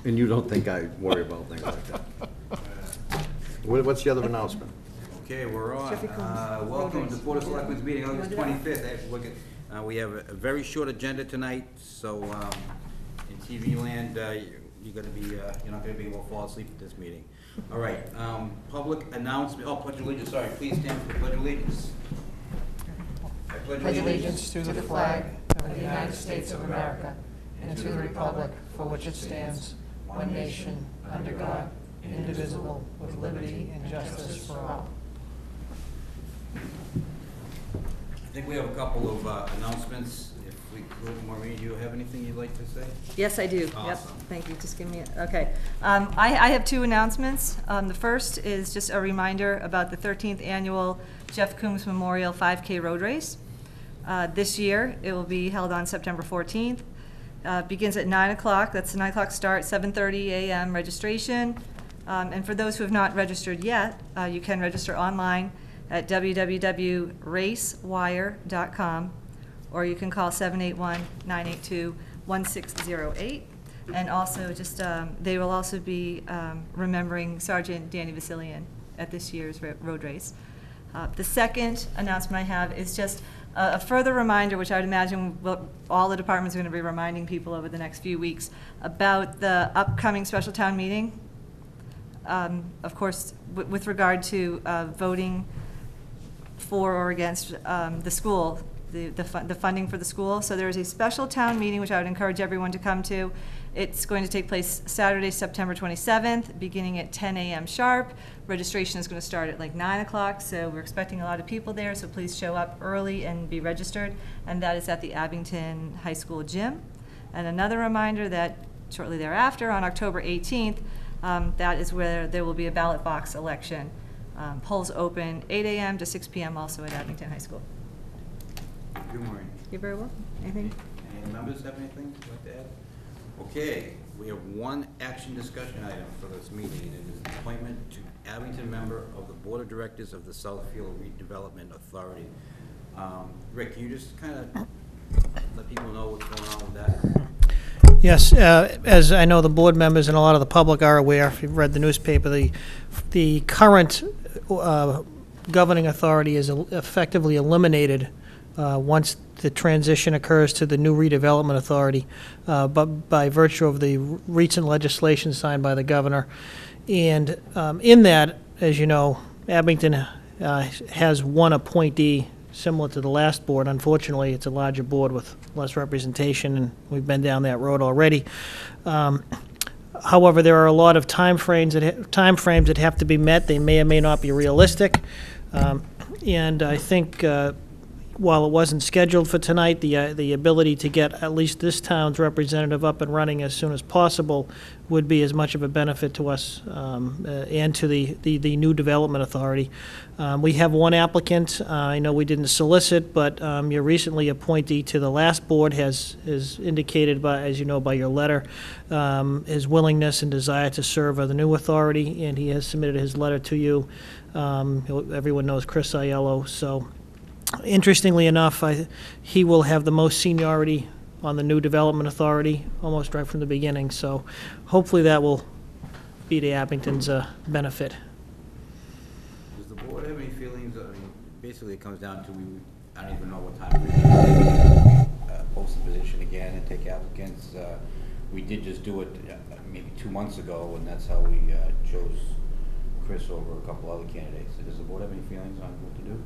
And you don't think I worry about things like that? What's the other announcement? Okay, we're on. Welcome to the Board of Selectmen's meeting, August 25th. We have a very short agenda tonight, so in TV land, you're not gonna be able to fall asleep at this meeting. All right, public announcement. Oh, pledge allegiance. Sorry, please stand for the pledge allegiance. I pledge allegiance to the flag of the United States of America and to the republic for which it stands, one nation, under God, indivisible, with liberty and justice for all. I think we have a couple of announcements. If we could, Maureen, do you have anything you'd like to say? Yes, I do. Awesome. Yep. Thank you. Just give me okay. I have two announcements. The first is just a reminder about the 13th annual Jeff Coombs Memorial 5K Road Race. This year, it will be held on September 14th. Begins at 9 o'clock. That's the 9 o'clock start, 7:30 a.m. registration. And for those who have not registered yet, you can register online at www.racewire.com, or you can call 781-982-1608. And also, just they will also be remembering Sergeant Danny Vasilian at this year's road race. The second announcement I have is just a further reminder, which I would imagine all the departments are going to be reminding people over the next few weeks, about the upcoming special town meeting. Of course, with regard to voting for or against the school, the funding for the school. So there is a special town meeting, which I would encourage everyone to come to. It's going to take place Saturday, September 27th, beginning at 10 a.m. sharp. Registration is going to start at like 9 o'clock, so we're expecting a lot of people there, so please show up early and be registered. And that is at the Abington High School gym. And another reminder that shortly thereafter, on October 18th, that is where there will be a ballot box election. Polls open 8 a.m. to 6 p.m. also at Abington High School. Good morning. You're very well. Anything? Any members have anything you'd like to add? Okay, we have one action discussion item for this meeting, and it is an appointment to Abington member of the Board of Directors of the Southfield Redevelopment Authority. Rick, can you just kind of let people know what's going on with that? Yes, as I know the board members and a lot of the public are aware, if you've read the newspaper, the current governing authority is effectively eliminated once the transition occurs to the new redevelopment authority, but by virtue of the recent legislation signed by the governor. And in that, as you know, Abington has one appointee similar to the last board. Unfortunately, it's a larger board with less representation, and we've been down that road already. However, there are a lot of time frames that have to be met. They may or may not be realistic. And I think while it wasn't scheduled for tonight, the ability to get at least this town's representative up and running as soon as possible would be as much of a benefit to us and to the new development authority. We have one applicant. I know we didn't solicit, but your recently appointee to the last board has indicated, as you know, by your letter, his willingness and desire to serve on the new authority, and he has submitted his letter to you. Everyone knows Chris Aiello, so interestingly enough, he will have the most seniority on the new development authority almost right from the beginning, so hopefully that will be to Abington's benefit. Does the board have any feelings? I mean, basically it comes down to, I don't even know what time we're going to post the position again and take applicants. We did just do it maybe 2 months ago, and that's how we chose Chris over a couple other candidates. So does the board have any feelings on what to do?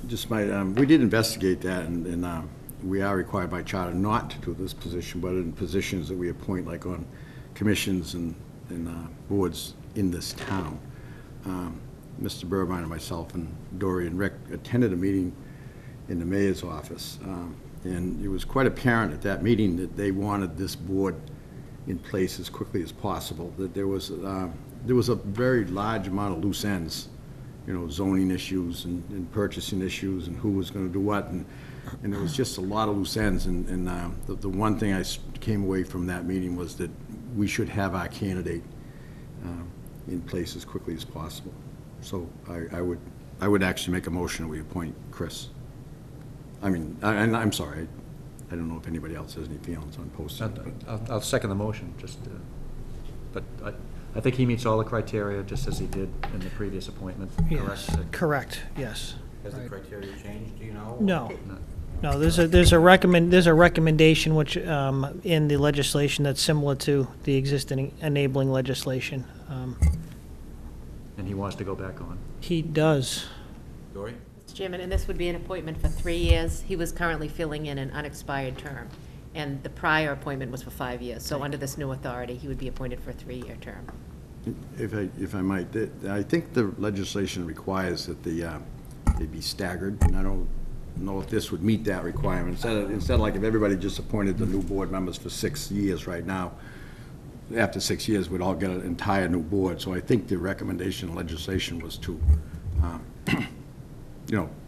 Just we did investigate that, and we are required by charter not to do this position, but in positions that we appoint, like on commissions and boards in this town. Mr. Burbine and myself and Dory and Rick attended a meeting in the mayor's office, and it was quite apparent at that meeting that they wanted this board in place as quickly as possible. That there was a very large amount of loose ends, you know, zoning issues and purchasing issues and who was going to do what, and there was just a lot of loose ends, and the one thing I came away from that meeting was that we should have our candidate in place as quickly as possible. So I would actually make a motion that we appoint Chris. I mean, I'm sorry, I don't know if anybody else has any feelings on posting. I'll second the motion, just, but I think he meets all the criteria, just as he did in the previous appointment, Yes, correct? correct, yes. Has the Right. criteria changed, do you know? No, No. no, there's a recommendation which, in the legislation that's similar to the existing enabling legislation. And he wants to go back on. He does. Dory? Mr. Chairman, and this would be an appointment for 3 years. He was currently filling in an unexpired term, and the prior appointment was for 5 years. So under this new authority, he would be appointed for a 3-year term. If I might, I think the legislation requires that they be staggered, and I don't know if this would meet that requirement. Instead of like if everybody just appointed the new board members for 6 years right now, after 6 years, we'd all get an entire new board. So I think the recommendation in legislation was to,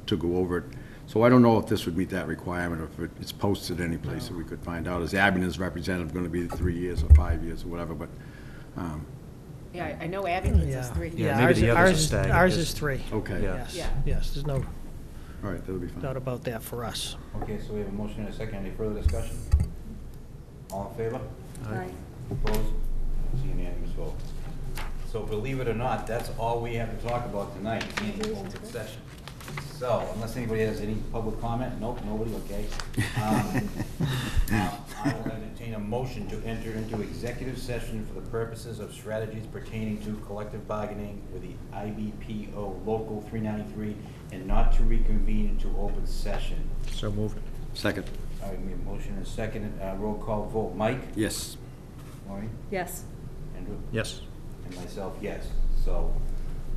to go over it. So I don't know if this would meet that requirement, or if it's posted any place that we could find out. Is Abington's representative going to be 3 years or 5 years or whatever, but, Yeah, I know Abington's is Yeah. 3. Yeah, maybe the others are staggered, Ours just- is 3. okay. Yeah. Yes, Yeah. yes, there's no All right, that'll be fine. doubt about that for us. Okay, so we have a motion and a second. Any further discussion? All in favor? Aye. Opposed? It's a unanimous vote. So believe it or not, that's all we have to talk about tonight, in open session. So, unless anybody has any public comment? Nope, nobody, okay. I will entertain a motion to enter into executive session for the purposes of strategies pertaining to collective bargaining with the IBPO Local 393 and not to reconvene into open session. So moved. Second. All right, we have a motion and a second. Roll call vote. Mike? Yes. Maureen? Yes. Andrew? Yes. And myself, yes. So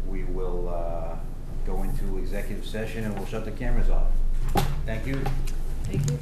we will go into executive session and we'll shut the cameras off. Thank you. Thank you.